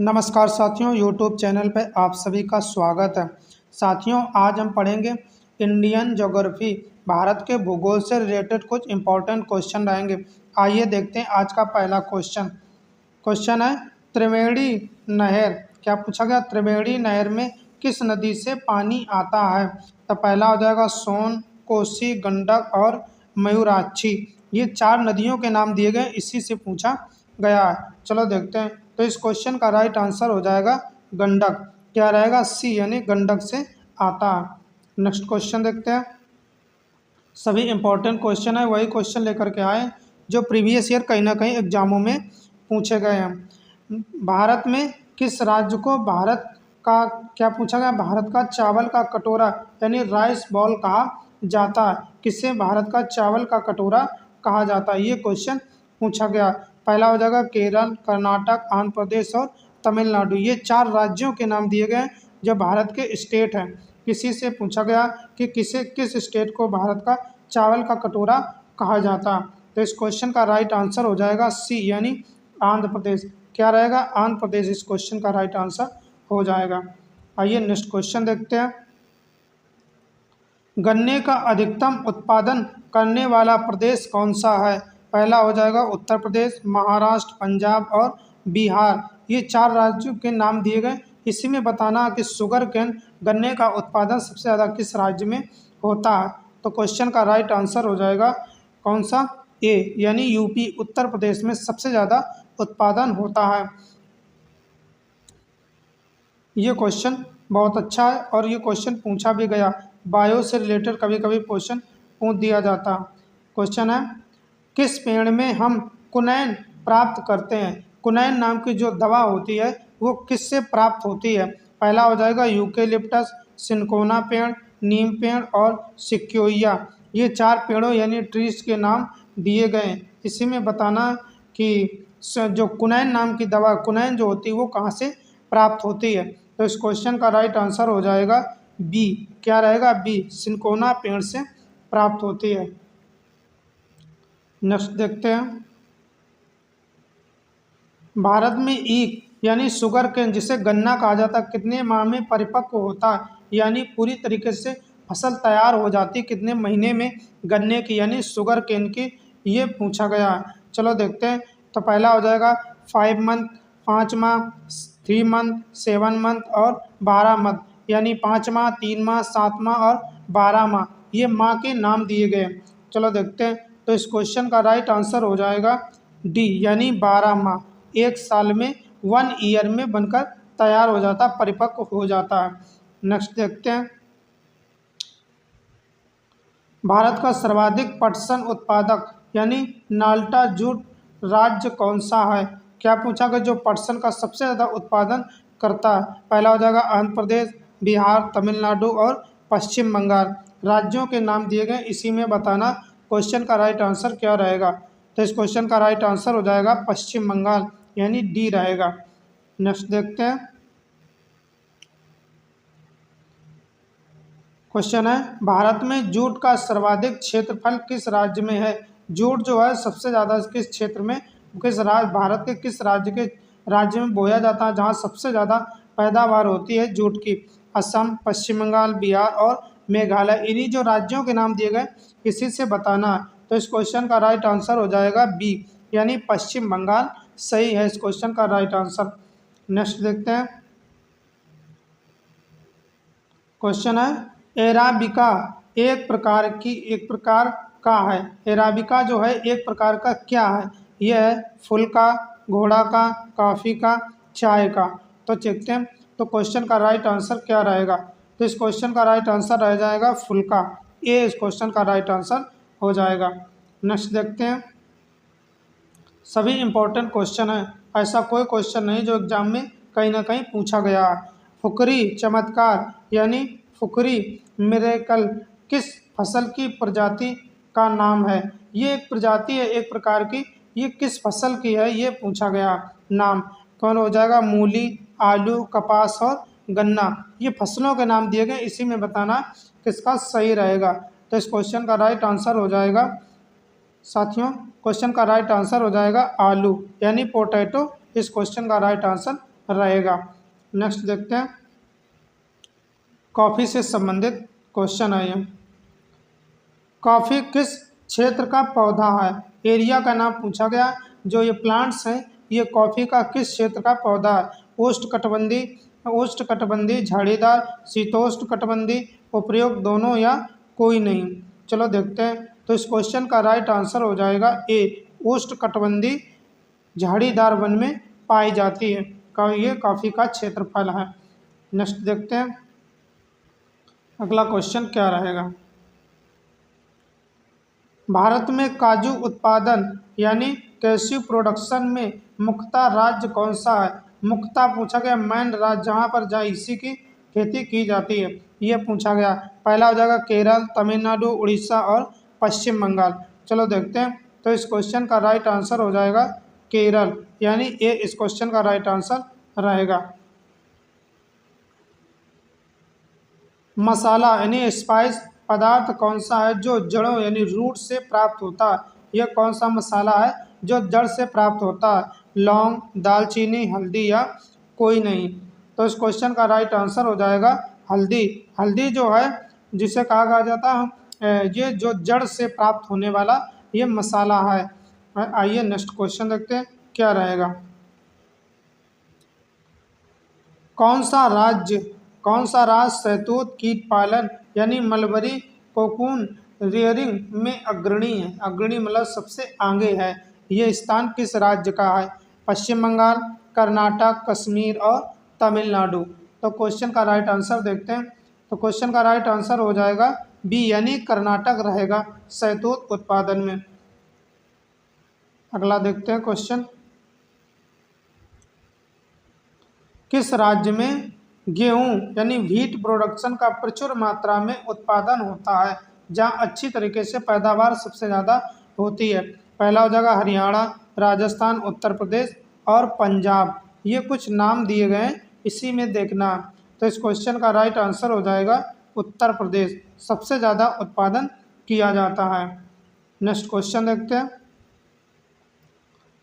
नमस्कार साथियों, YouTube channel पर आप सभी का स्वागत है। साथियों, आज हम पढ़ेंगे इंडियन ज्योग्राफी। भारत के भूगोल से रिलेटेड कुछ इंपॉर्टेंट क्वेश्चन रहेंगे। आइए देखते हैं आज का पहला क्वेश्चन। क्वेश्चन है, त्रिवेणी नहर। क्या पूछा गया? त्रिवेणी नहर में किस नदी से पानी आता है? तो पहला हो जाएगा सोन, कोसी, गंडक और मयूराक्षी। ये 4 नदियों के नाम दिए गए, इसी से पूछा गया है। चलो देखते हैं। तो इस क्वेश्चन का राइट आंसर हो जाएगा गंडक। क्या रहेगा? सी, यानी गंडक से आता है। नेक्स्ट क्वेश्चन देखते हैं। सभी इंपॉर्टेंट क्वेश्चन है, वही क्वेश्चन लेकर के आए जो प्रीवियस ईयर कहीं ना कहीं एग्जामों में पूछे गए हैं। भारत में किस राज्य को भारत का, क्या पूछा गया? भारत का चावल का कटोरा यानी राइस बॉल कहा जाता है। किसे भारत का चावल का कटोरा कहा जाता है? ये क्वेश्चन पूछा गया। पहला हो जाएगा केरल, कर्नाटक, आंध्र प्रदेश और तमिलनाडु। ये 4 राज्यों के नाम दिए गए जो भारत के स्टेट हैं। किसी से पूछा गया कि किस स्टेट को भारत का चावल का कटोरा कहा जाता। तो इस क्वेश्चन का राइट आंसर हो जाएगा सी, यानी आंध्र प्रदेश। क्या रहेगा? आंध्र प्रदेश इस क्वेश्चन का राइट आंसर हो जाएगा। आइए नेक्स्ट क्वेश्चन देखते हैं। गन्ने का अधिकतम उत्पादन करने वाला प्रदेश कौन सा है? पहला हो जाएगा उत्तर प्रदेश, महाराष्ट्र, पंजाब और बिहार। ये 4 राज्यों के नाम दिए गए। इसी में बताना कि शुगर केन, गन्ने का उत्पादन सबसे ज़्यादा किस राज्य में होता है? तो क्वेश्चन का राइट आंसर हो जाएगा कौन सा? ए, यानी यूपी, उत्तर प्रदेश में सबसे ज़्यादा उत्पादन होता है। ये क्वेश्चन बहुत अच्छा है और ये क्वेश्चन पूछा भी गया। बायो से रिलेटेड कभी कभी क्वेश्चन पूछ दिया जाता। क्वेश्चन है, किस पेड़ में हम कुनैन प्राप्त करते हैं? कुनैन नाम की जो दवा होती है वो किससे प्राप्त होती है? पहला हो जाएगा यूकेलिप्टस, सिनकोना पेड़, नीम पेड़ और सिक्योइया। ये 4 पेड़ों यानी ट्रीज के नाम दिए गए। इसी में बताना कि जो कुनैन नाम की दवा, कुनैन जो होती है वो कहाँ से प्राप्त होती है? तो इस क्वेश्चन का राइट आंसर हो जाएगा बी। क्या रहेगा? बी, सिनकोना पेड़ से प्राप्त होती है। नेक्स्ट देखते हैं। भारत में ईख यानी शुगर केन, जिसे गन्ना कहा जाता है, कितने माह में परिपक्व होता है? यानी पूरी तरीके से फसल तैयार हो जाती है कितने महीने में गन्ने की, यानी शुगर केन की? ये पूछा गया है। चलो देखते हैं। तो पहला हो जाएगा 5 मंथ, 5 माह, 3 मंथ, 7 मंथ और 12 मंथ। यानी 5 माह, 3 माह, 7 माह और 12 माह। ये माह के नाम दिए गए। चलो देखते हैं। तो इस क्वेश्चन का राइट आंसर हो जाएगा डी, यानी 12 माह। एक साल में, 1 ईयर में बनकर तैयार हो जाता, परिपक्व हो जाता है। नेक्स्ट देखते हैं। भारत का सर्वाधिक पटसन उत्पादक यानी नाल्टा जूट राज्य कौन सा है? क्या पूछा गया? जो पटसन का सबसे ज़्यादा उत्पादन करता है। पहला हो जाएगा आंध्र प्रदेश, बिहार, तमिलनाडु और पश्चिम बंगाल। राज्यों के नाम दिए गए, इसी में बताना क्वेश्चन का राइट आंसर क्या रहेगा। तो इस क्वेश्चन का राइट आंसर हो जाएगा पश्चिम बंगाल, यानी डी रहेगा। नेक्स्ट देखते हैं। क्वेश्चन है, भारत में जूट का सर्वाधिक क्षेत्रफल किस राज्य में है? जूट जो है सबसे ज़्यादा किस क्षेत्र में, किस राज्य, भारत के किस राज्य में बोया जाता है, जहाँ सबसे ज़्यादा पैदावार होती है जूट की? असम, पश्चिम बंगाल, बिहार और मेघालय। इन्हीं जो राज्यों के नाम दिए गए, इसी से बताना है। तो इस क्वेश्चन का राइट आंसर हो जाएगा बी, यानी पश्चिम बंगाल सही है इस क्वेश्चन का राइट आंसर। नेक्स्ट देखते हैं। क्वेश्चन है, एराबिका एक प्रकार का है। एराबिका जो है एक प्रकार का क्या है? यह है फूल का, घोड़ा का, कॉफ़ी का, चाय का। तो देखते हैं। तो क्वेश्चन का राइट आंसर क्या रहेगा? तो इस क्वेश्चन का राइट आंसर रह जाएगा फूल का। ये इस क्वेश्चन का राइट आंसर हो जाएगा। नेक्स्ट देखते हैं। सभी इंपॉर्टेंट क्वेश्चन है, ऐसा कोई क्वेश्चन नहीं जो एग्जाम में कहीं ना कहीं पूछा गया है। फुकरी चमत्कार यानी फुकरी मिरेकल किस फसल की प्रजाति का नाम है? ये एक प्रजाति है एक प्रकार की, ये किस फसल की है ये पूछा गया नाम। कौन हो जाएगा? मूली, आलू, कपास और गन्ना। ये फसलों के नाम दिए गए, इसी में बताना किसका सही रहेगा। तो इस क्वेश्चन का राइट आंसर हो जाएगा साथियों, क्वेश्चन का राइट आंसर हो जाएगा आलू, यानी पोटैटो इस क्वेश्चन का राइट आंसर रहेगा। नेक्स्ट देखते हैं, कॉफ़ी से संबंधित क्वेश्चन है ये। कॉफ़ी किस क्षेत्र का पौधा है? एरिया का नाम पूछा गया। जो ये प्लांट्स हैं ये कॉफ़ी का किस क्षेत्र का पौधा है? उष्णकटिबंधीय, झाड़ीदार, शीतोष्णकटिबंधीय, उपयुक्त दोनों या कोई नहीं। चलो देखते हैं। तो इस क्वेश्चन का राइट आंसर हो जाएगा ए, उष्णकटिबंधीय झाड़ीदार वन में पाई जाती है। ये कॉफ़ी का क्षेत्रफल है। नेक्स्ट देखते हैं अगला क्वेश्चन क्या रहेगा। भारत में काजू उत्पादन यानी कैश्यू प्रोडक्शन में मुख्यतः राज्य कौन सा है? मुख्यतः पूछा गया मेन राज्य जहाँ पर इसी की खेती की जाती है, ये पूछा गया। पहला हो जाएगा केरल, तमिलनाडु, उड़ीसा और पश्चिम बंगाल। चलो देखते हैं। तो इस क्वेश्चन का राइट आंसर हो जाएगा केरल, यानी ये इस क्वेश्चन का राइट आंसर रहेगा। मसाला यानी स्पाइस पदार्थ कौन सा है जो जड़ों यानी रूट से प्राप्त होता है? यह कौन सा मसाला है जो जड़ से प्राप्त होता है? लौंग, दालचीनी, हल्दी या कोई नहीं। तो इस क्वेश्चन का राइट आंसर हो जाएगा हल्दी। हल्दी जो है जिसे कहा जाता है ये जो जड़ से प्राप्त होने वाला ये मसाला है। आइए नेक्स्ट क्वेश्चन देखते हैं क्या रहेगा। कौन सा राज्य शहतूत कीट पालन यानी मलबरी कोकून रियरिंग में अग्रणी है? अग्रणी मतलब सबसे आगे है। ये स्थान किस राज्य का है? पश्चिम बंगाल, कर्नाटक, कश्मीर और तमिलनाडु। तो क्वेश्चन का राइट आंसर देखते हैं। तो क्वेश्चन का राइट आंसर हो जाएगा बी, यानी कर्नाटक रहेगा शहतूत उत्पादन में। अगला देखते हैं क्वेश्चन। किस राज्य में गेहूं यानी व्हीट प्रोडक्शन का प्रचुर मात्रा में उत्पादन होता है, जहां अच्छी तरीके से पैदावार सबसे ज़्यादा होती है? पहला हो जाएगा हरियाणा, राजस्थान, उत्तर प्रदेश और पंजाब। ये कुछ नाम दिए गए हैं, इसी में देखना। तो इस क्वेश्चन का राइट आंसर हो जाएगा उत्तर प्रदेश, सबसे ज़्यादा उत्पादन किया जाता है। नेक्स्ट क्वेश्चन देखते हैं।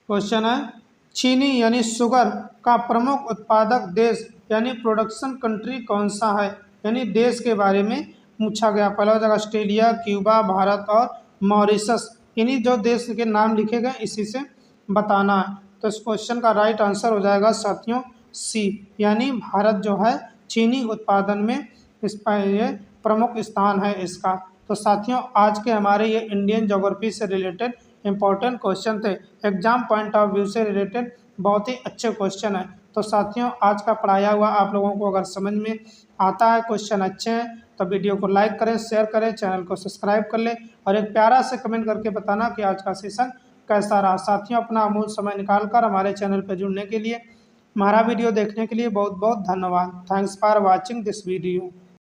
क्वेश्चन है चीनी यानी शुगर का प्रमुख उत्पादक देश यानी प्रोडक्शन कंट्री कौन सा है? यानी देश के बारे में पूछा गया। पहला हो जाएगा ऑस्ट्रेलिया, क्यूबा, भारत और मॉरिशस। इन्हीं जो देश के नाम लिखे गए इसी से बताना है। तो इस क्वेश्चन का राइट आंसर हो जाएगा साथियों सी, यानी भारत जो है चीनी उत्पादन में ये प्रमुख स्थान है इसका। तो साथियों आज के हमारे ये इंडियन ज्योग्राफी से रिलेटेड इंपॉर्टेंट क्वेश्चन थे, एग्जाम पॉइंट ऑफ व्यू से रिलेटेड बहुत ही अच्छे क्वेश्चन है। तो साथियों आज का पढ़ाया हुआ आप लोगों को अगर समझ में आता है, क्वेश्चन अच्छे हैं, तो वीडियो को लाइक करें, शेयर करें, चैनल को सब्सक्राइब कर लें और एक प्यारा से कमेंट करके बताना कि आज का सेशन कैसा रहा। साथियों अपना अमूल्य समय निकालकर हमारे चैनल पर जुड़ने के लिए, हमारा वीडियो देखने के लिए बहुत बहुत धन्यवाद। Thanks for watching this video.